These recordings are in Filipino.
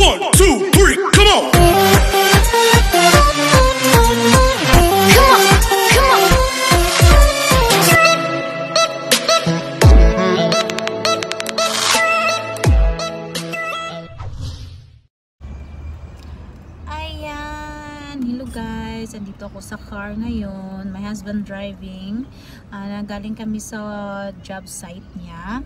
1, 2, 3, come on! Hello guys, andito ako sa car ngayon. My husband driving. Nagaling kami sa job site niya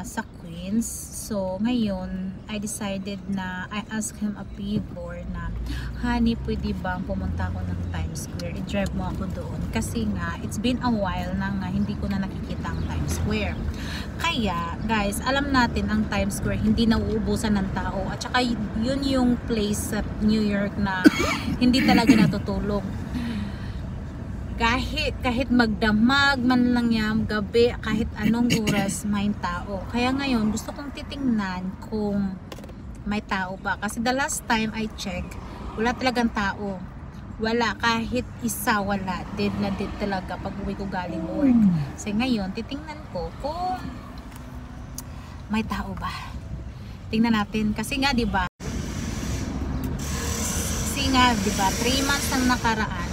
sa Queens. So ngayon, I decided na I asked him a favor na, honey, pwede bang pumunta ako ng Times Square? I-drive mo ako doon. Kasi nga, it's been a while na nga hindi ko na nakikita ang Times Square. Kaya, guys, alam natin ang Times Square hindi nauubusan ng tao. At saka yun yung place sa New York na hindi talaga natutulog. Kahit magdamag man lang yan, gabi, kahit anong oras, may tao. Kaya ngayon, gusto kong titingnan kung may tao ba. Kasi the last time I checked, wala talagang tao. Wala, kahit isa wala. Dead na dead talaga pag uwi ko galing work. Kasi ngayon, titingnan ko kung may tao ba. Tingnan natin. Kasi nga, diba? 3 months nang nakaraan.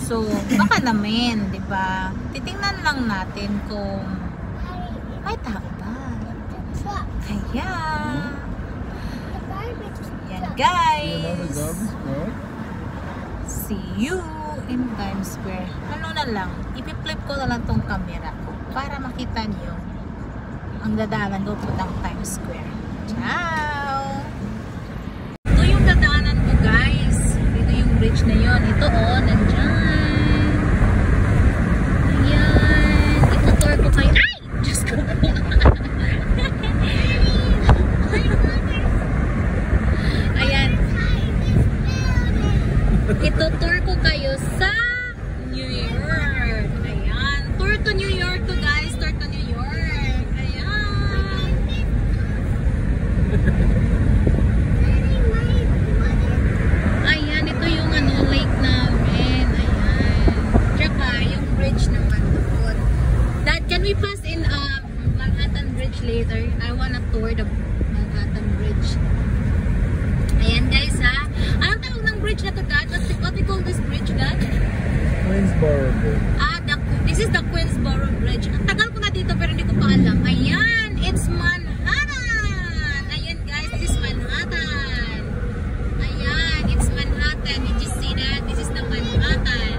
So, baka naman, di ba? Titingnan lang natin kung may tao ba. Kaya, yan guys. See you in Times Square. Ano na lang, ipiflip ko na lang tong camera ko para makita niyo ang dadaanan ko putang Times Square. Ciao! Ito yung dadaanan ko guys. Dito yung bridge na yon. Ito oh, nandyan. Ito-tour ko kayo sa New York. Ayan. Tour to New York to guys. Tour to New York. Ayan. Ayan. Ito yung lake namin. Ayan. Tsaka yung bridge naman doon. Dad, can we pass in Manhattan Bridge later? I wanna tour the Manhattan Bridge. Ayan guys ha. Anong tawag ng bridge na to, Dad? What we call this bridge, Dad? Queensboro Bridge. This is the Queensboro Bridge. Ang tagal ko na dito pero hindi ko pa alam. Ayan, it's Manhattan. Ayan guys, this is Manhattan. Ayan, it's Manhattan. Did you see that? This is the Manhattan.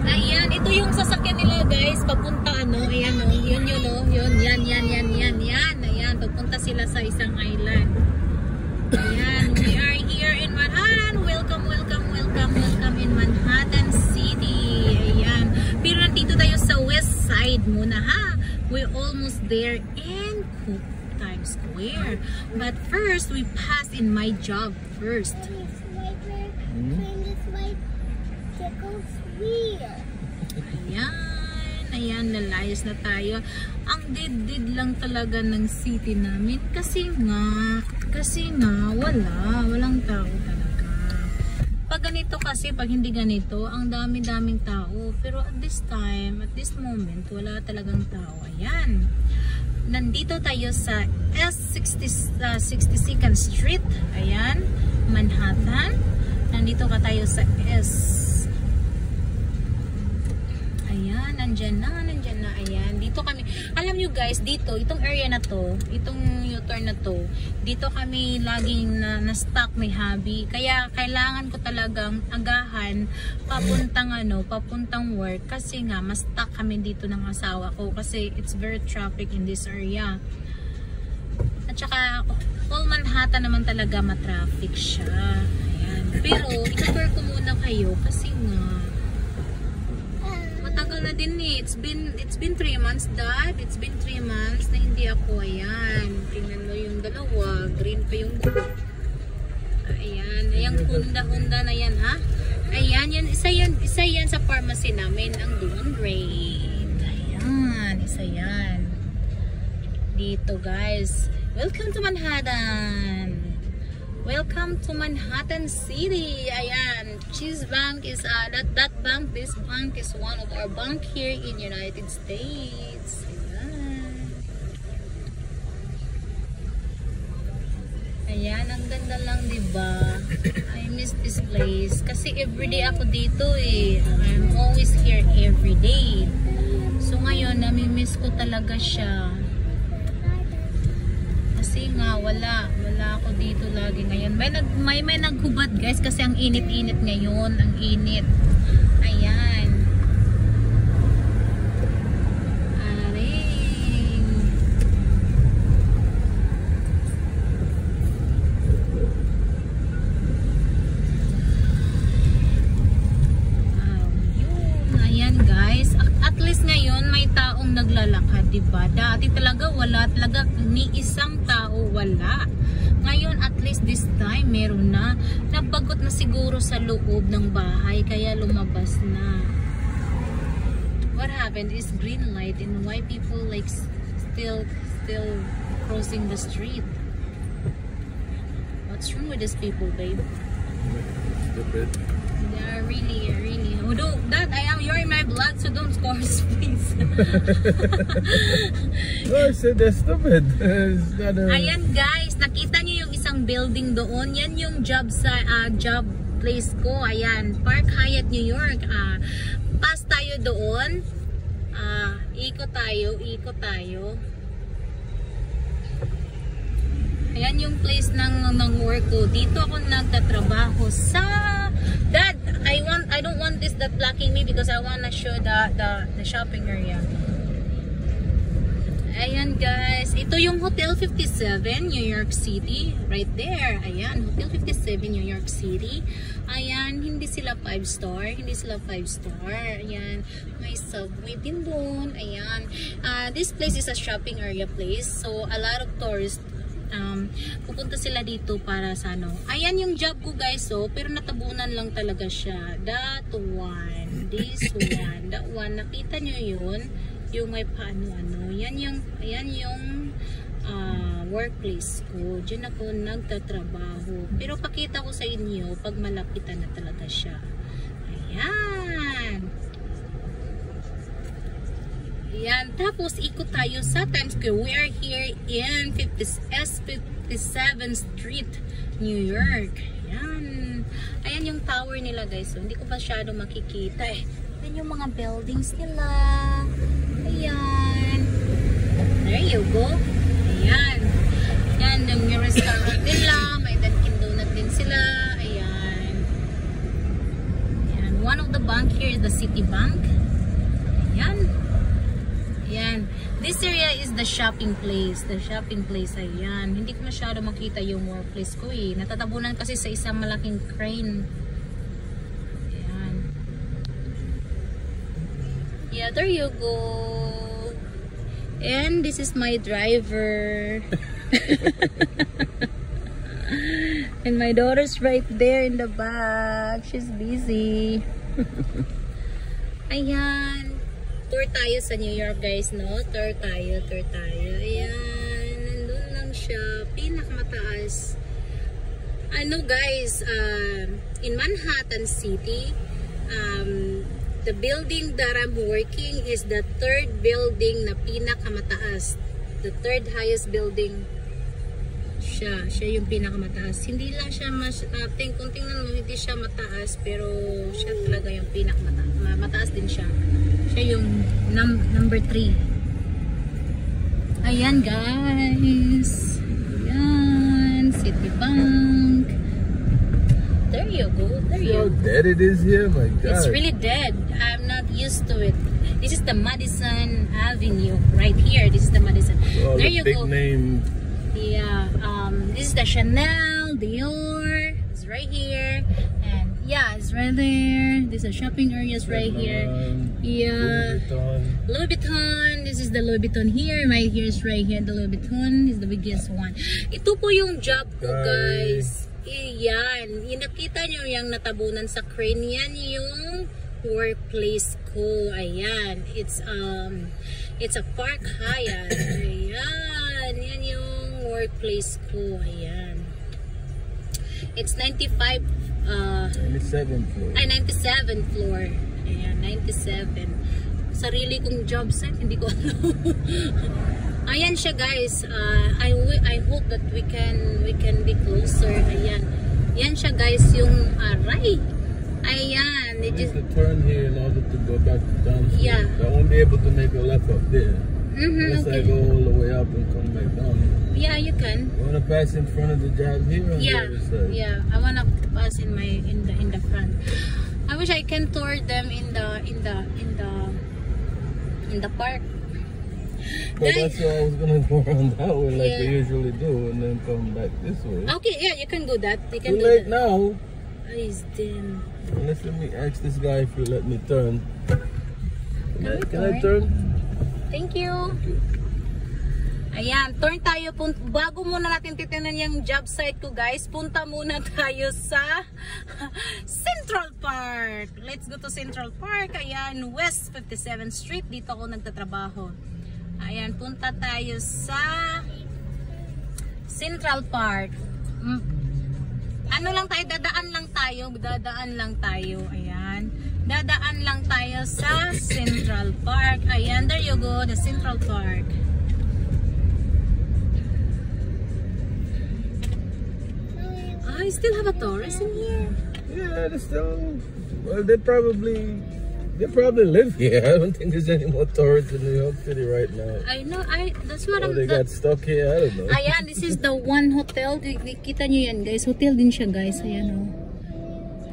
Ayan, ito yung sasakyan nila guys. Pagpunta ayan yun yan. Ayan, pagpunta sila sa isang island. Ayan, we are here in Manhattan. Welcome in Manhattan City. Ayan. Pero nandito tayo sa west side muna ha. We're almost there in Times Square. But first, we pass in my job first. Ayan, lalayas na tayo. Ang dead lang talaga ng city namin kasi nga walang tao talaga. Pag ganito kasi, pag hindi ganito, ang daming tao. Pero at this moment, wala talagang tao. Ayan. Nandito tayo sa S62nd Street. Ayan, Manhattan. Nandito ka tayo sa Ayan, nandyan na. Ayan, dito kami. Alam nyo guys, dito, itong area na to, itong U-turn na to, dito kami laging na-stuck, may hobby. Kaya kailangan ko talagang agahan papuntang work. Kasi nga, mas-stuck kami dito ng asawa ko. Kasi it's very traffic in this area. At saka, all Manhattan naman talaga matraffic siya. Ayan. Pero, itutur ko muna kayo kasi nga, tagal na din eh. It's been 3 months, Dad. It's been 3 months na hindi ako. Ayan. Tingnan mo yung dalawa. Green pa yung group. Ayan. Ayan, Honda na yan, ha? Ayan, isa yan sa pharmacy namin. Ang Duan Grade. Ayan. Isa yan. Dito, guys. Welcome to Manhattan. Welcome to Manhattan City. Ayan, Chase Bank is this bank is one of our bank here in United States. Ayan. Ayan, ang ganda lang, diba? I miss this place. Kasi everyday ako dito eh. I'm always here everyday. So ngayon, nami-miss ko talaga siya. Kasi nga, wala ako dito lagi ngayon. May naghubad guys kasi ang init-init ngayon. Ang init. Ayan. Naglalakad, diba? Dati talaga wala talaga, ni isang tao wala. Ngayon at least this time meron na. Nabagot na siguro sa loob ng bahay kaya lumabas na. What happened is green light and why people like still crossing the street. What's wrong with these people, babe? Stupid. Yeah, really. Oh, Dad, you're in my vlog, so don't curse, please. No, I said they're stupid. Ayan guys, nakita niyo yung isang building doon. Yan yung job place ko. Ayan, Park Hyatt, New York. Pass tayo doon. Ikot tayo. Ayan yung place ng work ko. Dito ako nagtatrabaho sa... Dad, I don't want this that blocking me because I want to show the shopping area. Ayan guys, ito yung Hotel 57 New York City, right there. Ayan, Hotel 57 New York City. Ayan, hindi sila 5-star, Ayan, may subway din doon. Ayan, this place is a shopping area place, so a lot of tourists pupunta sila dito para sa ano. Ayan yung job ko guys, so pero natabunan lang talaga siya. That one, this one, that one, nakita nyo yun, yung may paano-ano. Ayan yung workplace ko. Diyan ako nagtatrabaho. Pero pakita ko sa inyo pag malapitan na talaga siya. Ayan. Yan, tapos ikot tayo sa Times Square. We are here in S57 Street, New York. Ayan. Ayan yung tower nila guys. So, hindi ko masyado makikita eh. Ayan yung mga buildings nila. Ayan. There you go. Ayan. Ayan, yung restaurant nila. May Dunkin Donut din sila. Ayan. Ayan. One of the bank here is the Citibank. Ayan. Ayan. This area is the shopping place. Ayan. Hindi ko masyado makita yung workplace ko eh. Natatabunan kasi sa isang malaking crane. Ayan. Yeah, there you go. And this is my driver. And my daughter's right there in the back. She's busy. Ayan. Tour tayo sa New York guys, no? Tour tayo. Ayan, nandun lang siya, pinakamataas. Ano guys, in Manhattan City, the building that I'm working is the third building na pinakamataas. The third highest building. Siya yung pinakamataas. Hindi lang siya kung tingnan mo, hindi siya mataas, pero siya talaga yung pinakamataas. Mataas din siya. Siya yung number 3. Ayan guys. Ayan, Citibank. There you go. See how dead it is here? My God. It's really dead. I'm not used to it. This is the Madison Avenue right here. This is the Madison. So there you big go. Name. Yeah. This is the Chanel, Dior. It's right here. And yeah, it's right there. There's a shopping areas right here. Yeah. Louis Vuitton. This is the Louis Vuitton here. Right here is right here. The Louis Vuitton is the biggest one. Ito po yung job ko guys. Yan. Nakita nyo yung natabunan sa crane. Yan yung workplace ko. Ayan. It's a Park Hyatt. Ayan. Yan yung workplace ko. Ayan. It's 97th floor. Ay, 97th floor. Ayan, 97. Sarili kong job site, hindi ko alam. Ayan siya guys. I hope that we can be close Ayan siya guys, yung aray. Ayan. I need to turn here in order to go back down. Yeah. I won't be able to make a left up there. Unless I Okay. go all the way up and come back down. Yeah, you can. I want to pass in front of the job here on Yeah, the other side. yeah. I wanna pass in the front. I wish I can tour them in the park. But Guys- that's why I was gonna go around that way like Yeah. we usually do, and then come back this way. Okay, yeah, you can do that. You can Too do late that. now. Please, then. Unless let me ask this guy if he'll let me turn. Can I turn? turn? Thank you. Ayan, turn tayo. Bago muna natin titignan yung job site ko guys, punta muna tayo sa Central Park. Let's go to Central Park. Ayan, West 57th Street. Dito ako nagtatrabaho. Ayan, punta tayo sa Central Park. Ano lang tayo, dadaan lang tayo. Ayan. Dadaan lang tayo sa Central Park. Ayan, there you go, the Central Park. I still have a tourist in here. Yeah, they're still. Well, they probably live here. I don't think there's any more tourists in New York City right now. I know, that's what Or I'm... they got stuck here. I don't know. Ayan, this is the one hotel. Kita nyo yan guys. Hotel din siya guys. Ayan o.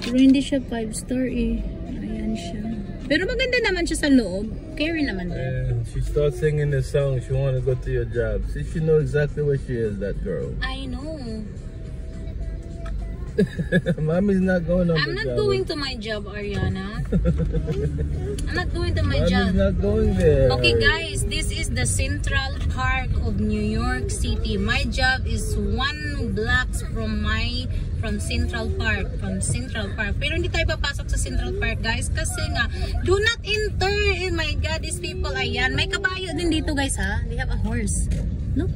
Pero hindi siya 5-star eh. Ayan siya. Pero maganda naman siya sa loob. Carry naman din. And she starts singing this song. She want to go to your job. See, she knows exactly where she is. That girl. I know. Mommy's not going on I'm the not job. going to my job, Ariana. I'm not going to my Mommy's job. not going there. Okay guys, this is the Central Park of New York City. My job is 1 block from Central Park. Pero hindi tayo papasok sa Central Park guys kasi nga, do not enter. Oh my God, these people, ayan. May kabayo din dito guys ha. They have a horse. Look.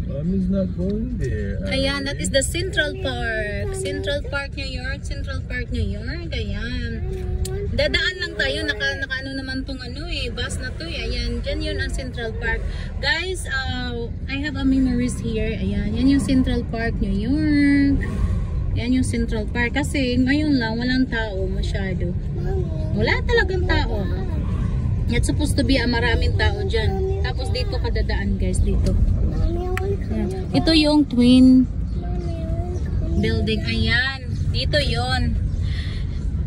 Mommy's not going there. Ayan, that is the Central Park. Central Park, New York. Central Park, New York. Ayan. Dadaan lang tayo. Naka ano naman tong ano eh. Bus na to eh. Ayan. Dyan yun ang Central Park. Guys, I have a memories here. Ayan. Yan yung Central Park, New York. Yan yung Central Park. Kasi ngayon lang, walang tao masyado. Wala talagang tao. It's supposed to be maraming tao dyan. Tapos dito ka dadaan guys. Dito. Ito yung twin building. Ayan. Dito yon.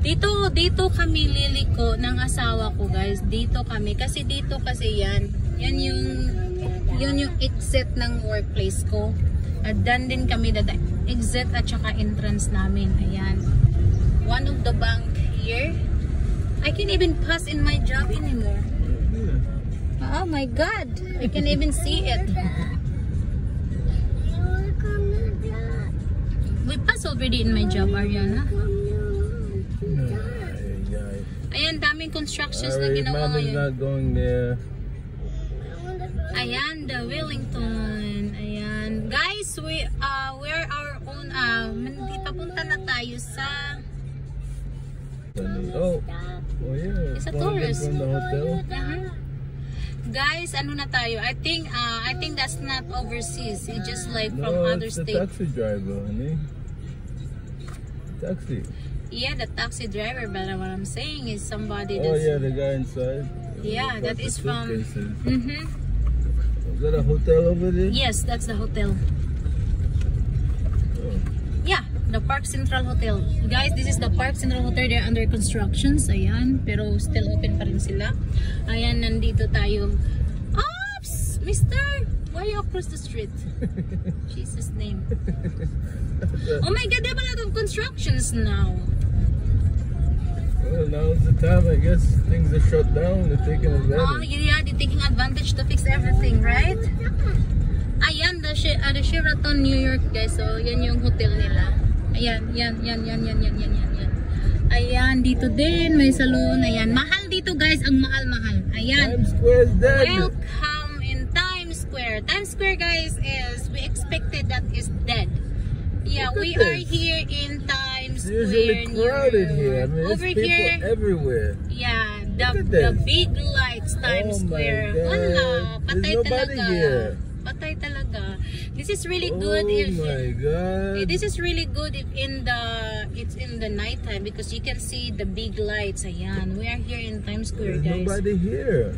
Dito kami liliko ng asawa ko guys. Dito kami. Kasi dito kasi yan. Yan yung exit ng workplace ko. At dan din kami exit at saka entrance namin. Ayan. One of the bank here. I can't even pass in my job anymore. Oh my God. I can't even see it. We passed already in my job, Ariana. Ayan, daming constructions na ginawa Mommy's ngayon. not going there. Ayan, the Wellington. Ayan. Guys, we're our own, papunta na tayo sa... Oh yeah. It's a One of them tourist. from the hotel. Guys, ano na tayo? I think that's not overseas. It's just like from No, other it's the state. taxi driver, honey. Taxi. Yeah, the taxi driver, but what I'm saying is somebody Oh that's... yeah, the guy inside. Yeah, Got that the is from... suitcases. Is that a hotel over there? Yes, that's the hotel. Oh. Yeah, the Park Central Hotel. Guys, this is the Park Central Hotel. They're under constructions. Ayan, pero still open pa rin sila. Ayan, nandito tayo. Oops! Mister! Why are you across the street? Jesus' name. Oh my God, they have a lot of constructions now. Well, now's the time. I guess things are shut down. They're taking Oh advantage. yeah, they're taking advantage to fix everything, right? Ayan, the Sheraton New York, guys. So, yan yung hotel nila. Ayan, yan. Ayan, dito din may salon. Ayan, mahal dito, guys. Ang mahal. Ayan. Times Square's dead. Welcome in Times Square. Times Square, guys, is we expected that is dead. Yeah, Look we at are this. here in Times It's Square. usually New crowded York. here. I mean, there's Over people here, everywhere. yeah, Look at the this. big lights, Times Oh my Square. God. Wala, patay There's nobody talaga. here. Patay talaga. This is really good. Oh my God. This is really good if it's in the nighttime because you can see the big lights. Ayan, we are here in Times Square, There's guys. nobody here.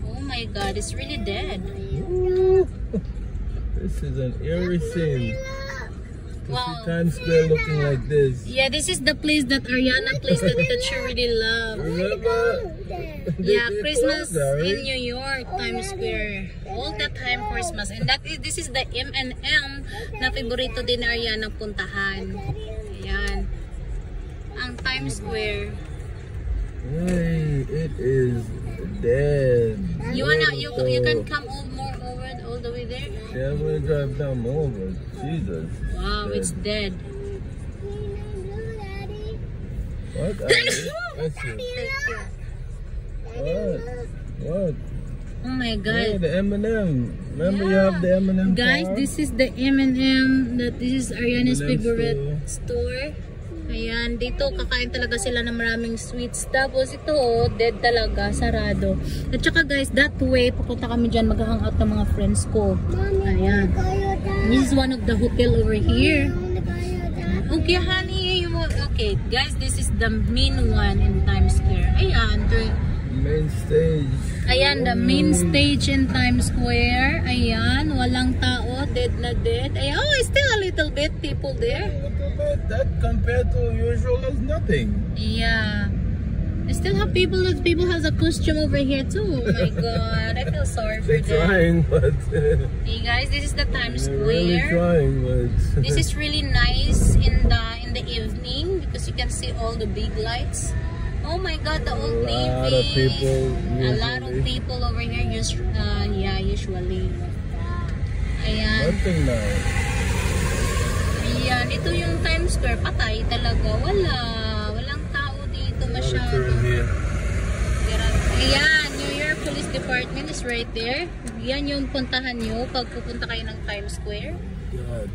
Oh my God, it's really dead. Ooh. This is an eerie scene. To Wow. see Times Square looking like this. Yeah, this is the place that Ariana plays that she really loves. Remember? Yeah, They Christmas closed, right? in New York, Times Square. All the time Christmas. And this is the M&M na favorito din ni Ariana puntahan. Ayan. Ang Times Square. Hey, it is dead. You can come all the way there? Yeah, I'm gonna drive down over. Jesus. Wow, it's dead. What? That's it. What? Oh my Yeah, God. the M&M. Remember you have the M&M Guys, car? this is the M&M. This is Ariana's M&M favorite store. Ayan, dito kakain talaga sila ng maraming sweets. Tapos ito, dead talaga, sarado. At saka guys, that way, pupunta kami dyan, mag-hangout ng mga friends ko. Ayan. This is one of the hotel over here. Okay, honey. Okay, guys, this is the main one in Times Square. Ayan, Main stage. ayan, the main stage in Times Square. Ayan, walang tao, dead na dead. Ayan, oh, still a little bit people there. That compared to usual is nothing. Yeah. I still have people has a costume over here too. Oh my God, I feel sorry for They're them. trying, but Hey guys, this is the Times they're really Square. trying, but This is really nice in the evening because you can see all the big lights. Oh my God, the Old Navy. A lot of people over here usually. Ayan. nothing now. Ayan, ito yung Times Square. Patay talaga. Walang tao dito masyado. Turn here. Ayan, New York Police Department is right there. Yan yung puntahan nyo pag pupunta kayo ng Times Square. God.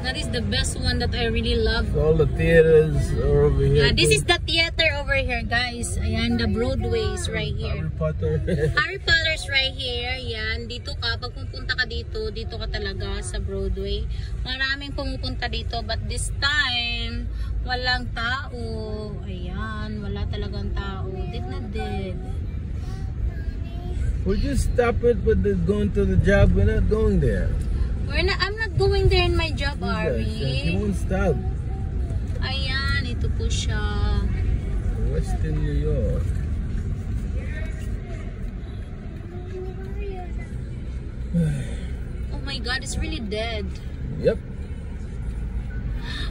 That is the best one that I really love. All the theaters are over here. This too. is the theater over here, guys. Ayan, the Broadway is right here. Harry Potter. Harry Potter's right here. Yan, dito ka. Pag pupunta ka dito ka talaga sa Broadway. Maraming pumupunta dito, but this time, walang tao. Ayan, wala talagang tao. Dead na dead. We just stop it with the going to the job. We're not going there. I'm not going there in my job, She Ari. won't stop. Ayan, ito po siya. Western New York. Oh my God, it's really dead. Yep.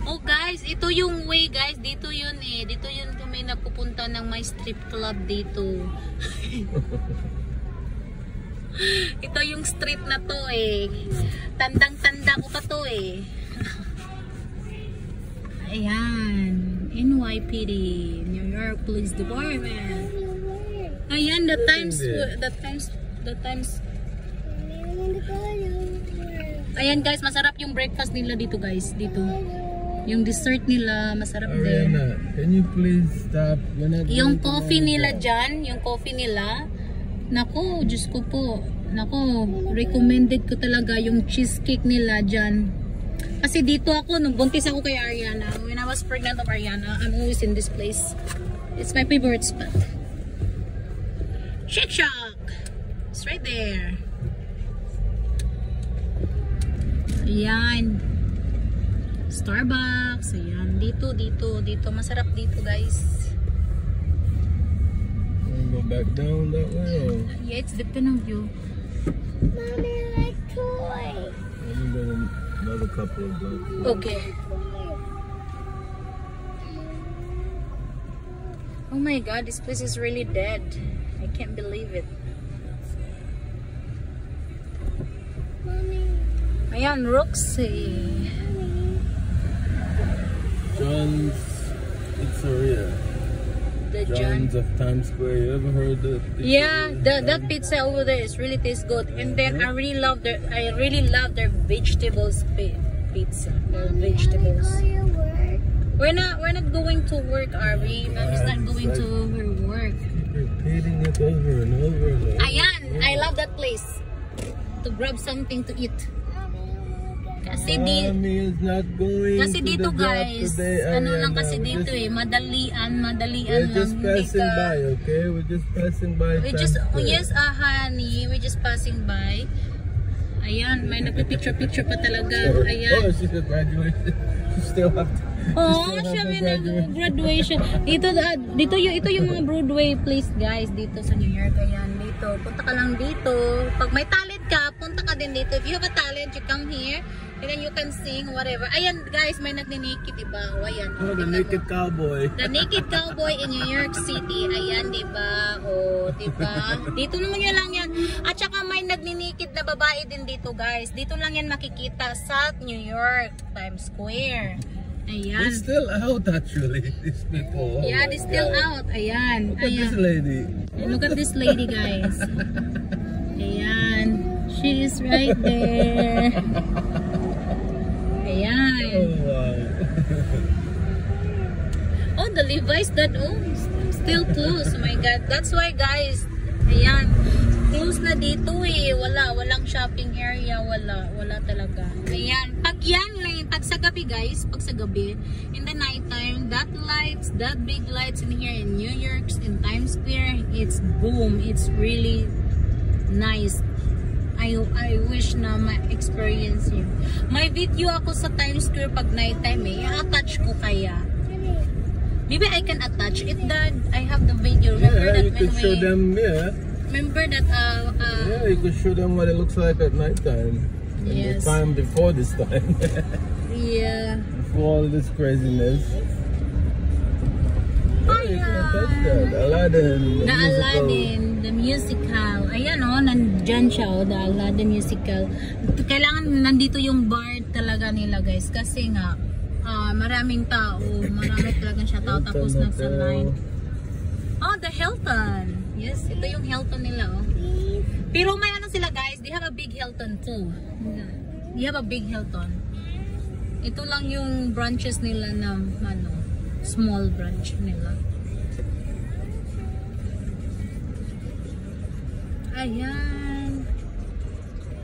Oh guys, ito yung way guys. Dito yun eh. Dito yun kung may napupunta ng my strip club dito. Ito yung street na to eh. Tandang-tanda ko pa to eh. Ayan. NYPD. New York Police Department. Ayan, the times. Ayan guys, masarap yung breakfast nila dito guys. Dito. Yung dessert nila, masarap din. Ariana, can you please stop? We're not Yung going to coffee the nila job. dyan, yung coffee nila, naku, Diyos ko po, naku, recommended ko talaga yung cheesecake nila dyan. Kasi dito ako, nung buntis ako kay Ariana, when I was pregnant of Ariana, I'm always in this place. It's my favorite spot. Shake Shack! It's right there. Ayan. Starbucks. Ayan. Dito. Masarap dito, guys. Wanna go back down that way or? Yeah, it's depend on you. Mommy, like toy. Let me go another couple of blocks. Okay. Oh my God, this place is really dead. I can't believe it. Mommy, Ayan, Roxy. John's Pizzeria. The John. John's of Times Square. You ever heard of the Yeah, that pizza over there is really tastes good. And then I really love their vegetables pizza. Their vegetables. go to work. We're not going to work, are we? Mommy's not going to her work. Keep repeating it over and over and over. Ayan, I love that place. to grab something to eat. Kasi Mommy is not going kasi to dito the job guys, today, ano lang Ariana. kasi dito madalian We're lang. just passing by, okay? We're just passing by. We just, Times Square. yes, honey, we're just passing by. Ayan, may nagpipicture-picture pa talaga. Oh, Ayan. she's a graduation. She still have to. Oh, siya may nag-graduation. Ito yung mga Broadway place guys dito sa New York. Ayan, dito. Punta ka lang dito. Pag may talent ka, punta ka din dito. If you have a talent, you come here. And then you can sing, whatever. Ayan guys, may nagninaked, diba? O, ayan. Oh, the naked cowboy. The Naked Cowboy in New York City. Ayan, diba? O, diba? Dito naman yun lang yan. At saka may nagninaked na babae din dito guys. Dito lang yan makikita sa New York, Times Square. Ayan. It's still out actually, these people. Oh Yeah, my it's still God. out. Ayan. Look at this Ayan. lady. Look at this lady guys. Ayan. She is right there. Ayan. Oh wow. Oh, the Levi's that still closed. Oh my God. That's why guys. Ayan. Close na dito eh. Walang shopping area. Wala talaga. Ayan. Pag sa gabi guys, pag sa gabi, in the nighttime, that big lights in here in New York, in Times Square, it's boom. It's really nice. I wish na ma-experience yun. May video ako sa Times Square pag nighttime eh. I-attach ko kaya. Maybe I can attach it, Dad. I have the video. Remember Yeah, that you could show them. Yeah. Remember that Yeah, you could show them what it looks like at nighttime. And Yes. the time before this time. yeah. Before all this craziness. Oh, you can touch that. Aladdin. The Aladdin, the musical. Ayan o, nandyan siya o, the Aladdin musical. Kailangan nandito yung bar talaga nila guys. Kasi nga, maraming tao. Marami talaga siya tao. Tapos nasa line. Oh, the Hilton. Yes, ito yung Hilton nila oh. Pero may ano sila guys, they have a big Hilton too. They have a big Hilton. Ito lang yung branches nila na ano, small branch nila. Ayan.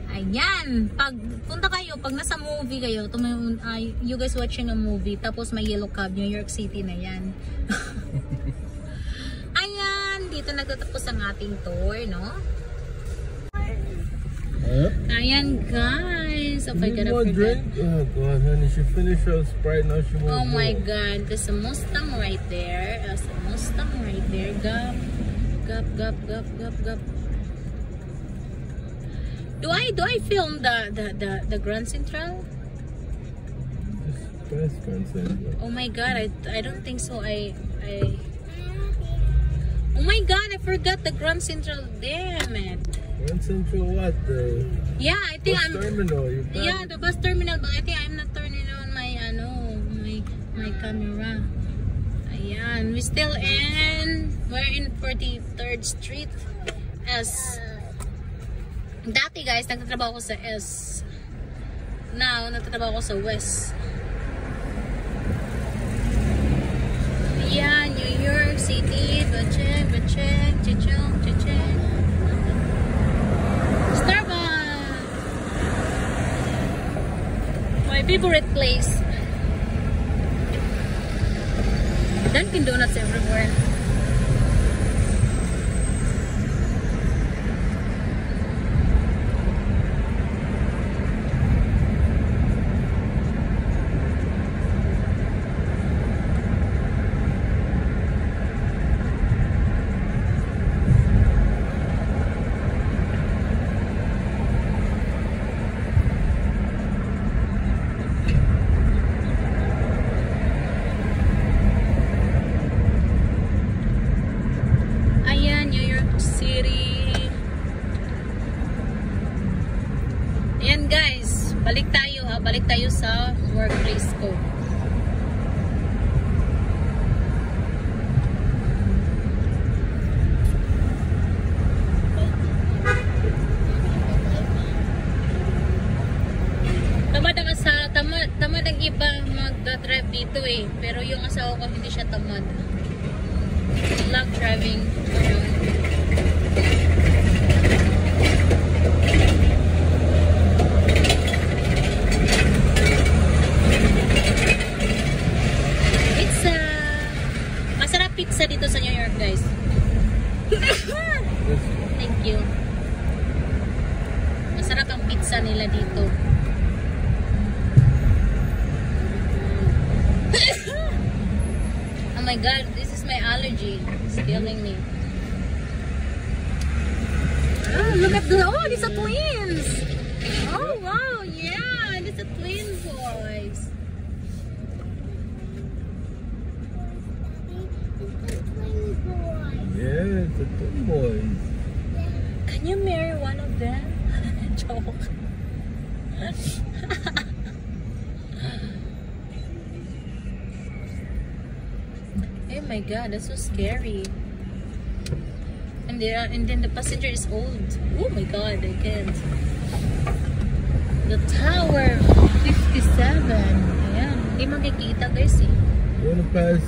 Ayan. Pag punta kayo, pag nasa movie kayo, you guys watching a movie, tapos may yellow cab, New York City na yan. Ayan. Dito nagtatapos ang ating tour, no? Huh? Ayan, guys. Oh, I Need gotta more forget. drink? Oh God, honey, she finished her Sprite, now she wants Oh my more. God, there's a Mustang right there. There's a Mustang right there. Gap, gap, gap, gap, gap, gap. Do I film the Grand Central? Press consent. Oh my God, I don't think so. Oh my God, I forgot the Grand Central. Damn it. Grand Central what? The Yeah, I think bus terminal. You can't- Yeah, the bus terminal, but I think I'm not turning on my my camera. Ayan, we're in 43rd Street S. Dati guys, nagtatrabaho ko sa S. Now, nagtatrabaho ko sa West. Ayan, New York City, Bachek, Chichong. Starbucks! My favorite place. Dunkin' Donuts everywhere. Ayan, New York City. Ayan guys, balik tayo sa workplace ko. Tamad ang iba mag-drive dito eh, pero yung asawa ko hindi siya tamad. Love driving around. pizza nila dito. Oh my god, this is my allergy. It's killing me. Oh, look at the, oh, these are twins. Oh wow, yeah, these are twin boys. It's a twin boy. Yeah, it's a twin boys. Can you marry one of them? Joke. Oh my god, that's so scary. And then the passenger is old. Oh my god, I can't. The tower 57. Ayan, hindi makikita guys eh. You wanna pass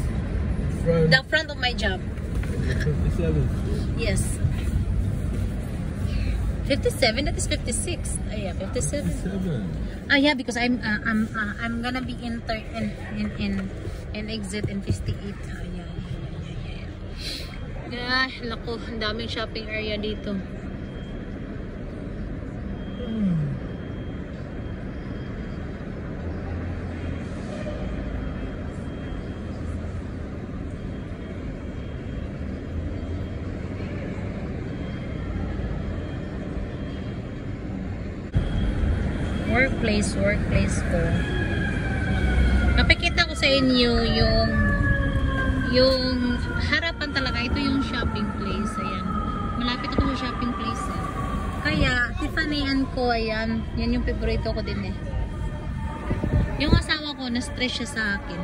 front? The front of my job. 57. Yes. 57, that is 56. Ah yeah, 57. 57. Ah yeah, because I'm gonna be enter and exit in 58. Ah yeah. Yeah, lako, ang daming shopping area dito. Workplace ko. Napakita ko sa inyo yung harapan talaga. Ito yung shopping place. Ayan. Malapit ako sa shopping place eh. Kaya, Tiffany & Co. Ayan. Yan yung favorito ko din eh. Yung asawa ko, na-stress siya sa akin.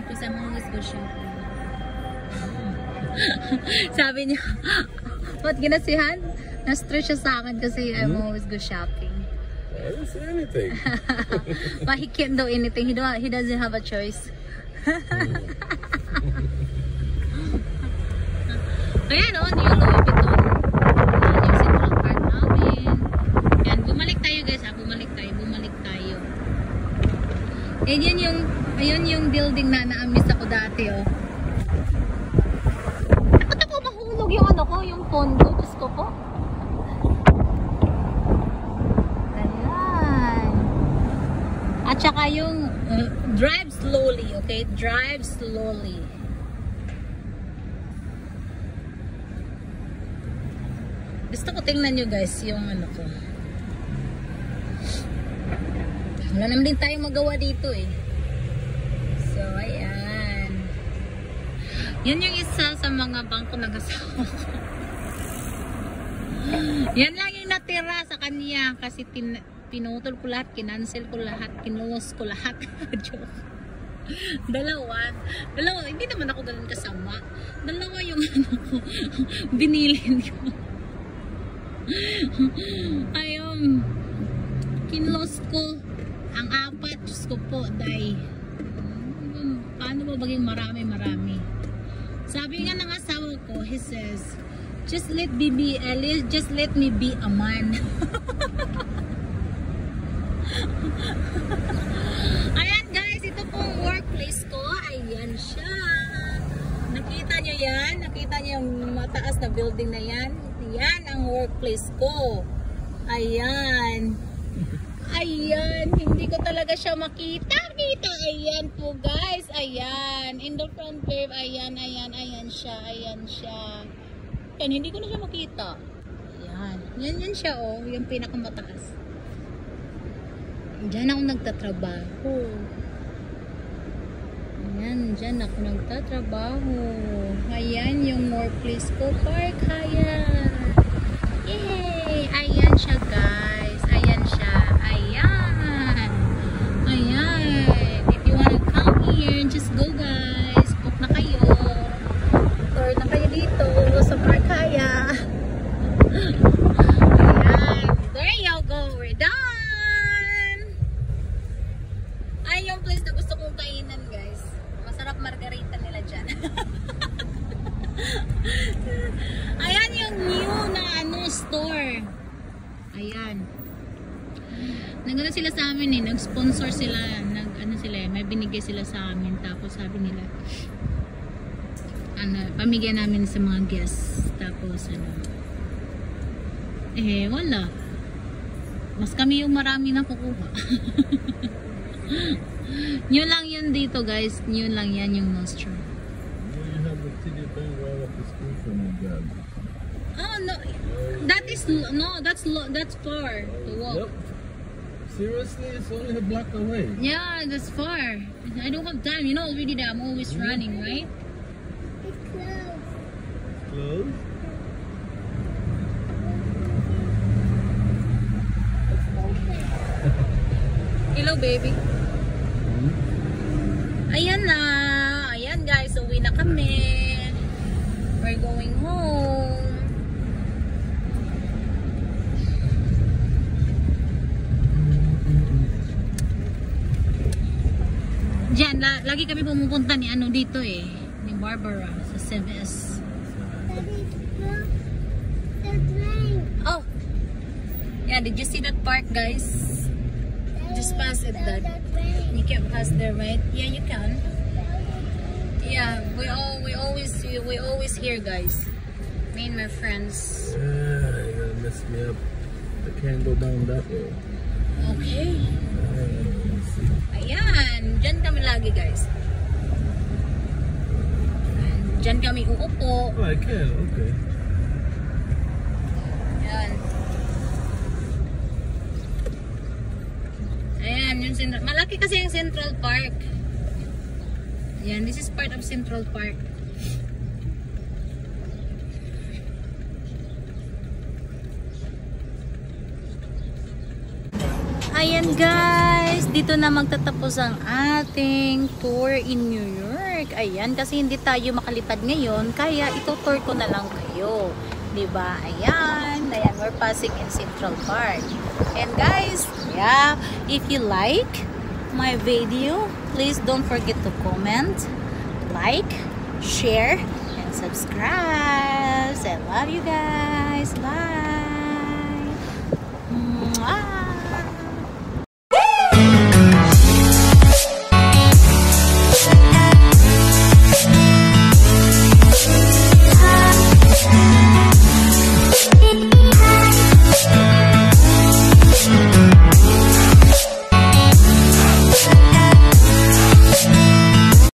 Because I'm always go shopping. Sabi niya, what ginasihan? Na-stress siya sa akin kasi I'm always go shopping. I didn't say anything. But he can't do anything. He doesn't have a choice. Ayan o, New Louis Vuitton. Yung Central Park namin. Ayan, bumalik tayo guys ha. Bumalik tayo. Ayun yung building na na-miss ako dati oh. Bakit ako mahulog yung ano ko, yung phone ko? Diyos ko po. Ayan. At saka yung drive slowly, okay? Drive slowly. Gusto ko tingnan nyo guys yung ano ko. Wala naman din tayong magawa dito eh. So, ayan. Yan yung isa sa mga bangko nag-asawa ko. Yan lang yung natira sa kanya kasi pinutol ko lahat, kinancel ko lahat, kinulos ko lahat. Joke. Dalawa, hindi naman ako ganun kasama. Dalawa yung ano ko, binilin ko. Ayun, kinulos ko ang apat, Diyos ko po, day. Paano ba baging marami? Sabi nga ng asawa ko, he says, just let me be a man. Ayan guys, ito pong workplace ko. Ayan siya. Nakita nyo yan? Nakita nyo yung mataas na building na yan? Yan ang workplace ko. Ayan. Ayan. Hindi ko talaga siya makita. Ayan po guys. Ayan. In the front curve. Ayan siya. Ayan, hindi ko na siya makita. Ayan. Yan siya oh. Yung pinakamataas. Diyan ako nagtatrabaho. Ayan, diyan ako nagtatrabaho. Ayan yung workplace ko. Park Hyatt. Yay! Ayan siya guys. Ayan siya. Ayan. If you wanna come here, just go guys. Book na kayo. Tour na kayo dito sa Park Hyatt. Ayan. There you go. We're done. Ay, yung place na gusto kong kainan guys. Masarap margarita nila dyan. Ayan yung new na store. Ayan. Nagano sila sa amin eh. Nag-sponsor sila. May binigay sila sa amin. Tapos sabi nila, pamigyan namin sa mga guests. Tapos wala. Mas kami yung marami na kukuha. New lang yun dito guys. New lang yan yung nostrum. You have the titty thing right up the school from your job. Oh no, that is no, that's far to walk. Yep. Seriously, it's only a block away. Yeah, that's far. I don't have time. You know already that I'm always running, right? It's closed. Close? Hello, baby. Ayan na. Ayan guys, uwi na kami. We're going home. Diyan, lagi kami pumupunta ni ano dito eh. Ni Barbara sa 7S. Daddy, look. The train. Oh! Yeah, did you see that park guys? Just pass it, Dad. The train. You can't pass there, right? Yeah, you can. Yeah, we always here, guys. Me and my friends. Yeah, you're gonna mess me up. I can't go down that way. Okay. Ayan, dyan kami lagi, guys. Dyan kami uupo. Oh, I can. Okay. Ayan. Ayan, yung malaki kasi yung Central Park. Ayan, this is part of Central Park. Ayan guys, dito na magtatapos ang ating tour in New York. Ayan, kasi hindi tayo makalipad ngayon, kaya itutour ko na lang kayo. Diba? Ayan, ayan, we're passing in Central Park. And guys, yeah, if you like my video, please don't forget to comment, like, share, and subscribe. I love you guys. Bye!